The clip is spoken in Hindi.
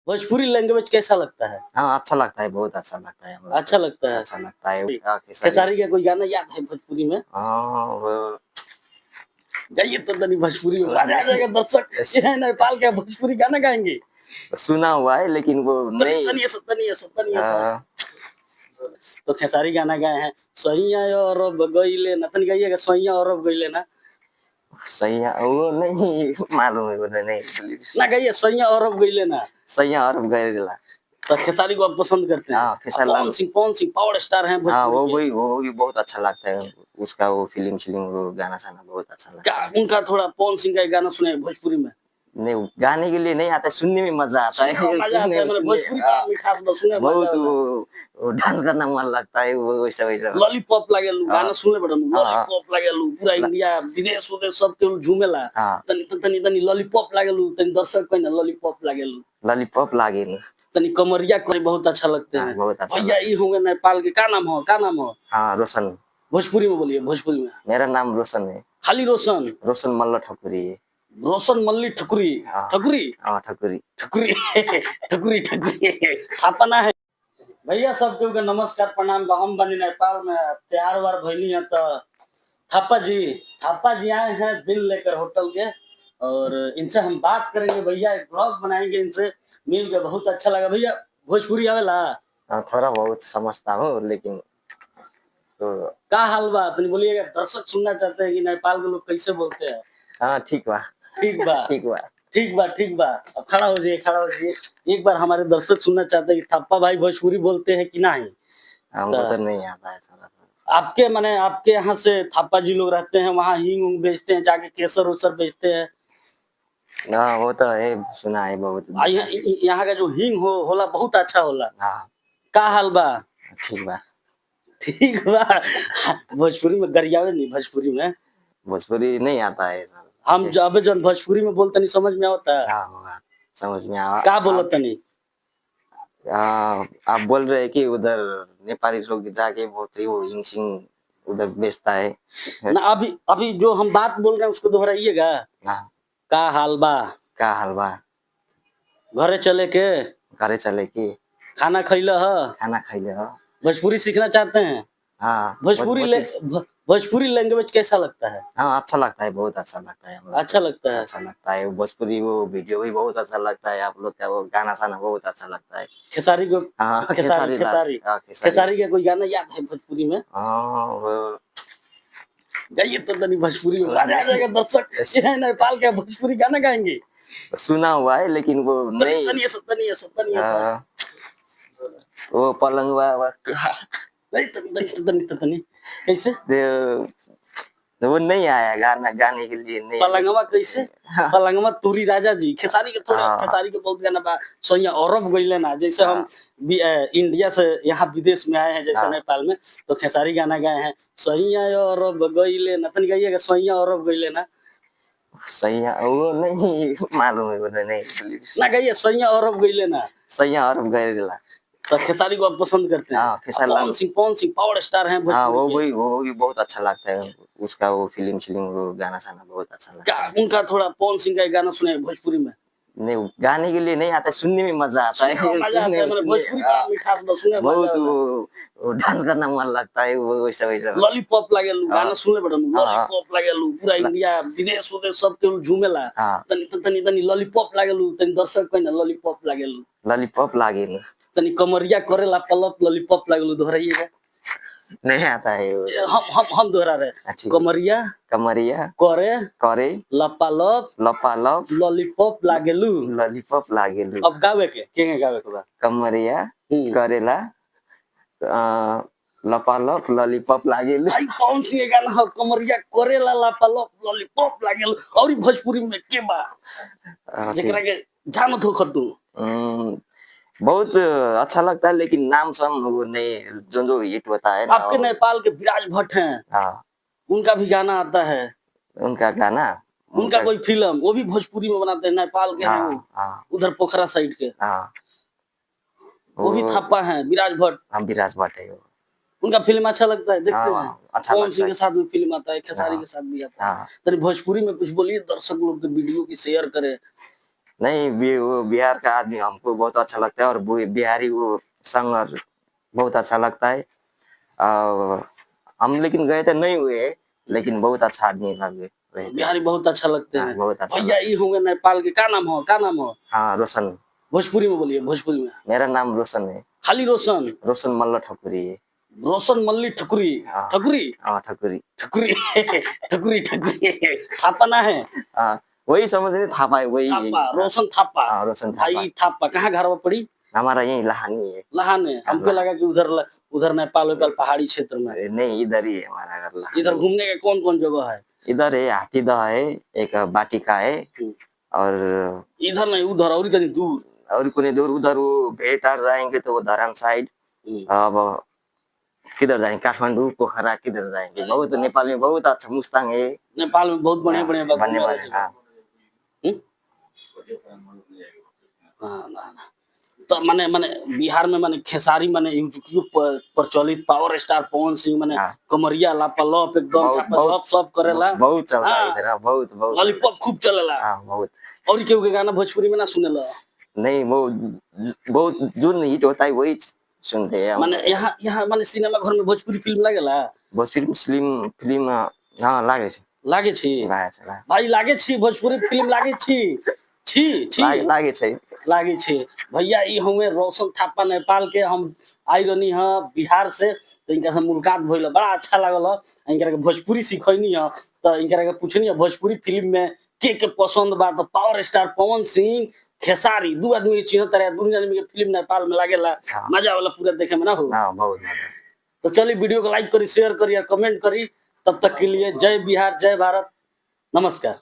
भोजपुरी लैंग्वेज कैसा लगता है? हाँ, अच्छा लगता है, बहुत अच्छा लगता है हम लोग अच्छा को। लगता है। अच्छा लगता है। खेसारी का कोई गाना याद है भोजपुरी में? हाँ, वो गाइए तो तनी भोजपुरी में मजा आ जाएगा। दर्शक ये नेपाल का भोजपुरी गाना गाएंगे। सुना हुआ है लेकिन वो नहीं। तनिए सा। तो खेसारी गाना गाए हैं सैया और गइले ना, तनी गाइएगा सैया और गइले ना। सही है, वो नहीं मालूम है, वो नहीं ना गाइए सैया और गइले ना। सही है, और गैरिला। तो खेसारी को आप पसंद करते हैं? हाँ, खेसारी पवन सिंह पावर स्टार हैं हाँ, भोजपुरी के। वो भी बहुत अच्छा लगता है। उसका वो फिल्म वो गाना साना बहुत अच्छा लगता है। उनका थोड़ा पवन सिंह का एक गाना सुने भोजपुरी में। नहीं, गाने के लिए नहीं आता, सुनने में मजा आता है। मजा आता है, मतलब भोजपुरी का मिठास बस सुने बहुत वो डांस करना मन लगता है, वो वैसा लॉलीपॉप लागेलू गाना सुनले बड़न लॉलीपॉप लागेलू पूरा इंडिया विदेश उदेश सब के झूमेला। तनी लॉलीपॉप लागेलू, तनी दर्शक कहीं लॉलीपॉप लागेलू। लॉलीपॉप लागेलू तनी कमरिया करे बहुत अच्छा लगते हैं। भैया ई होंगे नेपाल के, का नाम हो? हाँ, रोशन। भोजपुरी में बोलिए, भोजपुरी में। मेरा नाम रोशन है। खाली रोशन? रोशन मल्ल ठकुरी है। रोशन मल्ली ठकुरी। ठकुरी हाँ, ठकुरी ठकुरी थापना है। भैया सबके के नमस्कार प्रणाम। हम बनी नेपाल में त्योहार वार भइली है तो थापा जी आए हैं बिल लेकर होटल के, और इनसे हम बात करेंगे। भैया एक ब्लॉग बनाएंगे, इनसे मिल के बहुत अच्छा लगा। भैया भोजपुरी आवेला? थोड़ा बहुत समझता हूँ लेकिन तो का हाल बा तनी बोलिएगा, दर्शक सुनना चाहते हैं कि नेपाल के लोग कैसे बोलते हैं। हाँ, ठीक बा। अब खड़ा हो जाइए। एक बार हमारे दर्शक सुनना चाहते हैं कि थापा भाई भोजपुरी बोलते हैं कि नहीं? हमको तो नहीं आता है थोड़ा सा। आपके यहाँ से थापा जी लोग रहते हैं, वहाँ हींग उंग बेचते हैं, जाके केसर उसर बेचते हैं। हाँ, वो तो है, सुना है बहुत। यहाँ का जो हींग होला बहुत अच्छा होला। हाँ, का हाल बा? ठीक बा। भोजपुरी में गरियावे नहीं, भोजपुरी नहीं आता है सर। हम जब भोजपुरी में बोलते नहीं समझ में आता है। हाँ, समझ में आ। का बोलत नहीं? आप बोल रहे हैं कि उधर नेपाली लोग जाके बोलते वो हिंग सिंह उधर बेचता है ना। अभी जो हम बात बोल रहे हैं उसको दोहराइएगा। का हाल बा? घरे चले के खाना खैले ह? भोजपुरी सीखना चाहते हैं? हाँ, भोजपुरी लैंग्वेज कैसा लगता है? हाँ, अच्छा लगता है, बहुत अच्छा लगता है। अच्छा लगता है। भोजपुरी वो वीडियो भी बहुत अच्छा लगता है। आप लोग का वो गाना साना बहुत अच्छा लगता है। खेसारी को? हाँ, खेसारी का कोई गाना याद है भोजपुरी में? हाँ, वो गाइए तो तनी भोजपुरी में मजा आ जाएगा। दर्शक ये नेपाल का भोजपुरी गाना गाएंगे। सुना हुआ है लेकिन वो नहीं। तनिए सा। वो पलंगवा नहीं तनी कैसे? वो नहीं आया गाना गाने के लिए नहीं। पलंगवा कैसे? पलंगवा तुरी राजा जी। खेसारी के बहुत गाना बा। सोया औरब गइले ना, जैसे हम इंडिया से यहाँ विदेश में आए हैं, जैसे नेपाल में, तो खेसारी गाना गाए हैं सोया औरब गइले ना। तनी गाइएगा सोया औरब गइले ना। सही है, वो नहीं मालूम है, वो नहीं ना गाइए सोया औरब गइले ना। सही है, और गैरिला। तो खेसारी को आप पसंद करते हैं? हाँ, पवन सिंह पावर स्टार हैं हाँ, भोजपुरी के। वो भी बहुत अच्छा लगता है। उसका वो फिल्म वो गाना साना बहुत अच्छा लगता है। उनका थोड़ा पवन सिंह का एक गाना सुने भोजपुरी में। नहीं, गाने के लिए नहीं आता, सुनने में मजा आता है। भोजपुरी का मिठास बस सुने बहुत वो डांस करना मन लगता है, वो वैसा लॉलीपॉप लागेलू गाना सुनले बड़न लॉलीपॉप लागेलू पूरा इंडिया विदेश उदेश सब के झूमेला। तनी लॉलीपॉप लागेलू, तनी दर्शक कहीं लॉलीपॉप लागेलू। तनी कमरिया करेला पलप लॉलीपॉप लागेलू, दोहराइएगा। नहीं आता है। हम दोहरा रहे। कमरिया करे लपालप लॉलीपॉप लागेलू। अब गावे के बा? कमरिया करेला लपालप लॉलीपॉप लागेलू। कौन सी गाना है? कमरिया करेला लपालप लॉलीपॉप लागेलू। और भोजपुरी में के बा जेकरा के जानत हो खतू? बहुत अच्छा लगता है लेकिन नाम सम वो नहीं, जो हिट होता है। आपके नेपाल के विराज भट्ट हैं, उनका भी गाना आता है। उनका कोई फिल्म वो भी भोजपुरी में बनाते हैं, नेपाल के हैं वो, उधर पोखरा साइड के। वो भी थापा हैं, विराज भट्ट है। उनका फिल्म अच्छा लगता है, देखते हैं। पवन सिंह के साथ भी फिल्म आता है, खेसारी के साथ भी आता है। तो भोजपुरी में कुछ बोलिए, दर्शक लोग के वीडियो की शेयर करें। नहीं वो बिहार का आदमी हमको बहुत अच्छा लगता है, और वो बिहारी वो संगर बहुत अच्छा लगता है। और हम लेकिन गए थे नहीं हुए, लेकिन बहुत अच्छा आदमी लगे रहे थे। बिहारी बहुत अच्छा लगते हाँ, हैं। बहुत अच्छा भैया ये होंगे नेपाल के, क्या नाम हो, क्या नाम हो? हाँ, रोशन। भोजपुरी में बोलिए, भोजपुरी में। मेरा नाम रोशन है। खाली रोशन? रोशन मल्ल ठकुरी है। रोशन मल्ली ठकुरी। हाँ। ठकुरी हाँ, ठकुरी। ठकुरी ठकुरी ठकुरी थापा ना है? हाँ, वही समझ रहे, थापा है वही है। थापा, रोशन थापा। हाँ, रोशन थापा। भाई थापा कहाँ घर में पड़ी? हमारा यही लहानी है। लहाने? हमको लगा कि उधर नेपाल वेपाल पहाड़ी क्षेत्र में। नहीं, इधर ही है हमारा घर लहानी। इधर घूमने का कौन कौन जगह है? इधर है हाथीदह है, एक बाटिका है, और इधर नहीं उधर, और इतनी दूर? और कुछ दूर उधर वो भेटार जाएंगे तो वो धरान साइड। अब किधर जाएंगे, काठमांडू पोखरा किधर जाएंगे। बहुत नेपाल में बहुत अच्छा मुस्ताङ है। नेपाल में बहुत बढ़िया बढ़िया बात बनने घूमे वाले। वाला हाँ। जगह। हाँ, ना, ना। तो माने माने बिहार में माने खेसारी माने यूट्यूब पर प्रचलित पावर स्टार पवन सिंह माने हाँ। कमरिया लापालप एकदम बहुत छापा बहुत झप सब करेला। बहुत चल रहा है हाँ, इधर। हाँ, बहुत बहुत लॉलीपॉप खूब चलेला। हाँ, बहुत। और केहू के गाना भोजपुरी में ना सुनेला? नहीं, वो बहुत जो हिट होता है वही सुनते हैं हम। माने यहाँ यहाँ माने सिनेमा घर में भोजपुरी फिल्म लागेला? भोजपुरी फिल्म हाँ लागे छै। लागे छी? लागे छै, लागे। भाई लागे छी भोजपुरी फिल्म लागे छी? छी छी लागे छै। लागे छे। भैया ई हमें रोशन थापा नेपाल के, हम आई रहनी है बिहार से, तो इनका से मुलाकात भइल, बड़ा अच्छा लागल है। इनका के भोजपुरी सिखैनी है, तो इनका के पूछनी है भोजपुरी फिल्म में के पसंद बा, तो पावर स्टार पवन सिंह, खेसारी, दू आदमी के चिन्ह तरह, दू आदमी के फिल्म नेपाल में लागेला। हाँ। मजा वाला पूरा देखे में ना हो। हाँ, बहुत मजा। तो चलिए वीडियो को लाइक करी, शेयर करी और कमेंट करी। तब तक के लिए जय बिहार, जय भारत, नमस्कार।